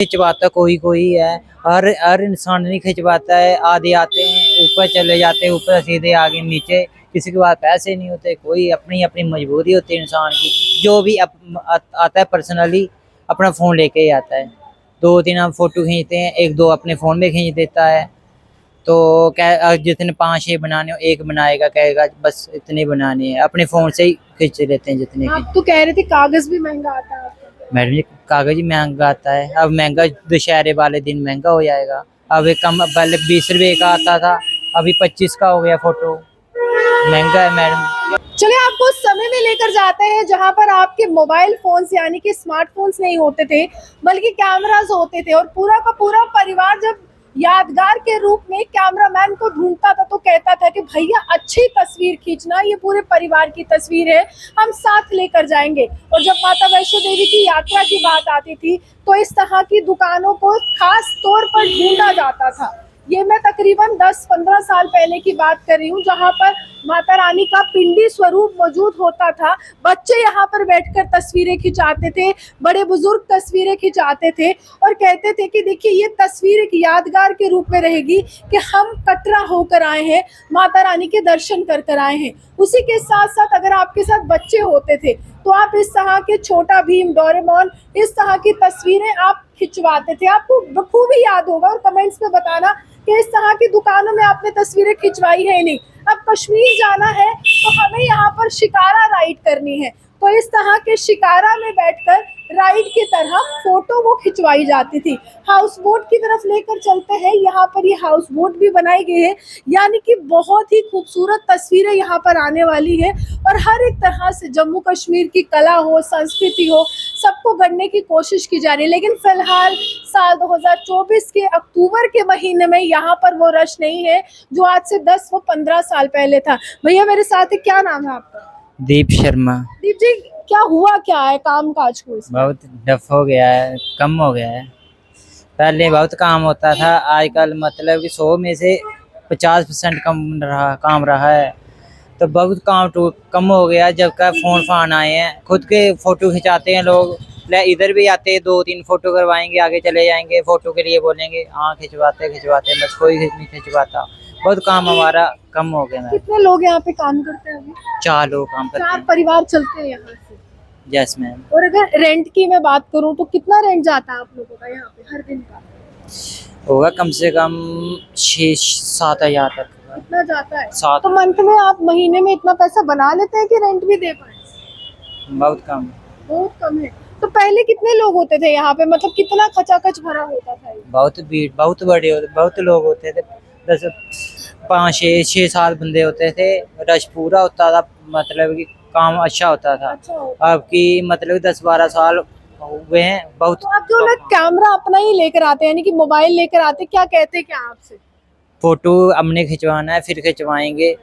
खिंचवाता कोई कोई है, हर इंसान नहीं खिंचवाता है। आधे आते हैं ऊपर चले जाते हैं, ऊपर सीधे आगे नीचे। किसी के पास पैसे नहीं होते, कोई अपनी अपनी मजबूरी होती है इंसान की। जो भी आता है पर्सनली अपना फोन लेके ही आता है। 2-3 हम फोटो खींचते हैं, एक दो अपने फोन में खींच देता है। तो क्या जितने 5-6 बनाने हो, एक बनाएगा, कहेगा बस इतने बनाने हैं, अपने फोन से ही खींच लेते हैं जितने की। आप तो कह रहे थे कागज भी महंगा आता है आपका। मैडम जी कागज ही महंगा आता है। अब महंगा दशहरे वाले दिन महंगा हो जाएगा। अब एक कम पहले 20 रुपए का आता था, अभी 25 का हो गया फोटो। महंगा है मैडम। चलिए आपको उस समय में लेकर जाते हैं जहां पर आपके मोबाइल फोन्स यानी कि स्मार्टफोन्स नहीं होते थे, बल्कि कैमरास होते थे, और पूरा का पूरा परिवार जब यादगार के रूप में कैमरामैन को ढूंढता था तो कहता था कि भैया अच्छी तस्वीर खींचना, ये पूरे परिवार की तस्वीर है, हम साथ लेकर जाएंगे। और जब माता वैष्णो देवी की यात्रा की बात आती थी तो इस तरह की दुकानों को खास तौर पर ढूंढा जाता था। ये मैं तकरीबन 10-15 साल पहले की बात कर रही हूँ, जहाँ पर माता रानी का पिंडी स्वरूप मौजूद होता था। बच्चे यहाँ पर बैठकर तस्वीरें खिंचाते थे, बड़े बुजुर्ग तस्वीरें खिंचाते थे और कहते थे कि देखिए ये तस्वीर एक यादगार के रूप में रहेगी कि हम कटरा होकर आए हैं, माता रानी के दर्शन कर कर आए हैं। उसी के साथ साथ अगर आपके साथ बच्चे होते थे तो आप इस तरह के छोटा भीम, डोरेमोन, इस तरह की तस्वीरें आप खिंचवाते थे। आपको बखूबी याद होगा, और कमेंट्स में बताना कि इस तरह की दुकानों में आपने तस्वीरें खिंचवाई है नहीं। अब कश्मीर जाना है तो हमें यहाँ पर शिकारा राइड करनी है, तो इस तरह के शिकारा में बैठकर राइड की तरह फोटो वो खिंचवाई जाती थी। हाउस बोट की तरफ लेकर चलते हैं, यहाँ पर ये हाउस बोट भी बनाई गई है, यानी कि बहुत ही खूबसूरत तस्वीरें यहाँ पर आने वाली है। और हर एक तरह से जम्मू कश्मीर की कला हो, संस्कृति हो, सबको गढ़ने की कोशिश की जा रही है। लेकिन फिलहाल साल 2024 के अक्टूबर के महीने में यहाँ पर वो रश नहीं है जो आज से 10 व 15 साल पहले था। भैया मेरे साथ है, क्या नाम है आपका? दीप शर्मा। दीप जी, क्या हुआ क्या है काम काज को इसमें? बहुत डफ हो गया है, कम हो गया है। पहले बहुत काम होता था, आजकल मतलब कि 100 में से 50% काम रहा है। तो बहुत कम हो गया जब का फोन फान आए हैं। खुद के फोटो खिंचाते हैं लोग, इधर भी आते हैं, 2-3 फोटो करवाएंगे, आगे चले जाएंगे, फोटो के लिए बोलेंगे, हाँ खिंचवाते खिंचवाते, बस कोई नहीं खिंचवाता। बहुत काम हमारा कम हो गया है। कितने लोग यहाँ पे काम करते हैं अभी? 4 लोग काम करते 4 हैं। परिवार चलते हैं यहाँ से। Yes ma'am. और अगर रेंट की मैं बात करूँ तो कितना रेंट जाता है आप लोगों का यहाँ पे हर दिन का? होगा कम से कम 6-7 हजार तक। इतना जाता है? 7। तो मंथ में आप महीने में इतना पैसा बना लेते हैं कि रेंट भी दे पाए? बहुत कम। बहुत कम है। तो पहले कितने लोग होते थे यहाँ पे, मतलब कितना खचाखच भरा होता था ये? बहुत भीड़, बहुत बड़े होते, बहुत लोग होते थे। 5-6-7 बंदे होते थे। रश पूरा होता था, मतलब कि काम अच्छा होता था। अच्छा होता। अब की मतलब 10-12 साल हुए हैं। बहुत तो आप जो लोग कैमरा अपना ही लेकर आते हैं, यानी कि मोबाइल लेकर आते, क्या कहते हैं क्या आपसे? फोटो हमने खिंचवाना है, फिर खिंचवाएंगे।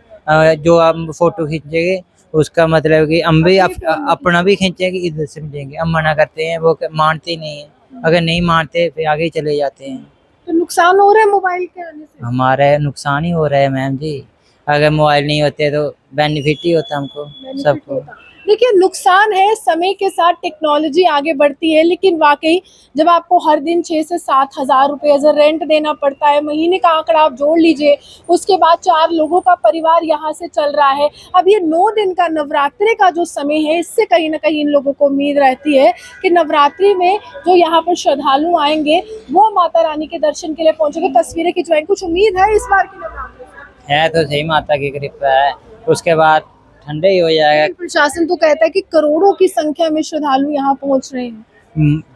जो हम फोटो खींचेंगे उसका मतलब कि हम भी अपना भी खींचेंगे, इधर से भी लेंगे। हम मना करते हैं, वो मानते ही नहीं है। अगर नहीं मानते फिर आगे चले जाते हैं। तो नुकसान हो रहा है मोबाइल के आने से? हमारे नुकसान ही हो रहा है मैम जी। अगर मोबाइल नहीं होते तो बेनिफिट ही होता हमको, बेनिफिट सबको। होता। देखिए नुकसान है, समय के साथ टेक्नोलॉजी आगे बढ़ती है, लेकिन वाकई जब आपको हर दिन 6 से 7 हज़ार रुपये एज रेंट देना पड़ता है, महीने का आंकड़ा आप जोड़ लीजिए, उसके बाद 4 लोगों का परिवार यहाँ से चल रहा है। अब ये 9 दिन का नवरात्रि का जो समय है, इससे कहीं ना कहीं इन लोगों को उम्मीद रहती है कि नवरात्रि में जो यहाँ पर श्रद्धालु आएंगे वो माता रानी के दर्शन के लिए पहुंचेंगे, तस्वीरें खिंचवाएंगे। कुछ उम्मीद है इस बार की नवरात्रि से? है तो सही, माता की कृपा है। उसके बाद ठंडे ही हो जाएगा। प्रशासन तो कहता है कि करोड़ों की संख्या में श्रद्धालु यहाँ पहुंच रहे हैं।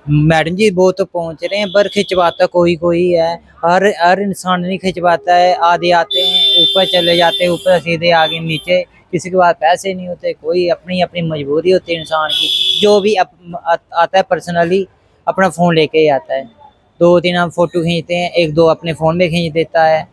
मैडम जी वो तो पहुंच रहे हैं, पर खिंचवाता कोई कोई है। हर इंसान नहीं खिंचवाता है। आधे आते हैं ऊपर चले जाते हैं, ऊपर सीधे आगे नीचे। किसी के पास पैसे नहीं होते, कोई अपनी अपनी मजबूरी होती है इंसान की। जो भी आता है पर्सनली अपना फोन लेके ही आता है। 2-3 हम फोटो खींचते हैं, एक दो अपने फोन में खींच देता है।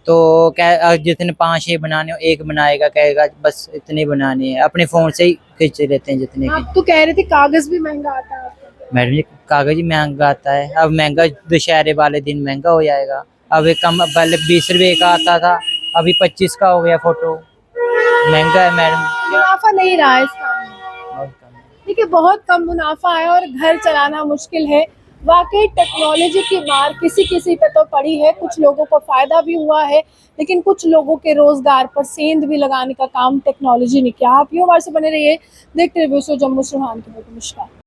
तो क्या जितने 5-6 बनाने हो, एक बनाएगा, कहेगा बस इतने बनाने हैं, अपने फोन से ही खींच लेते हैं जितने की। आप तो कह रहे थे कागज भी महंगा आता है आपका। मैडम जी कागज ही महंगा आता है। अब महंगा दशहरे वाले दिन महंगा हो जाएगा। अब एक कम पहले 20 रुपए का आता था, अभी 25 का हो गया फोटो। महंगा है मैडम। मुनाफा नहीं रहा है इस काम में। बहुत कम है। देखिए बहुत कम मुनाफा है और घर चलाना मुश्किल है। वाकई टेक्नोलॉजी की मार किसी किसी पे तो पड़ी है, कुछ लोगों को फायदा भी हुआ है, लेकिन कुछ लोगों के रोजगार पर सेंध भी लगाने का काम टेक्नोलॉजी ने किया। आप यूं हमारे से बने रहिए, देखते रहिए जम्मू सुरहान की नमस्कार।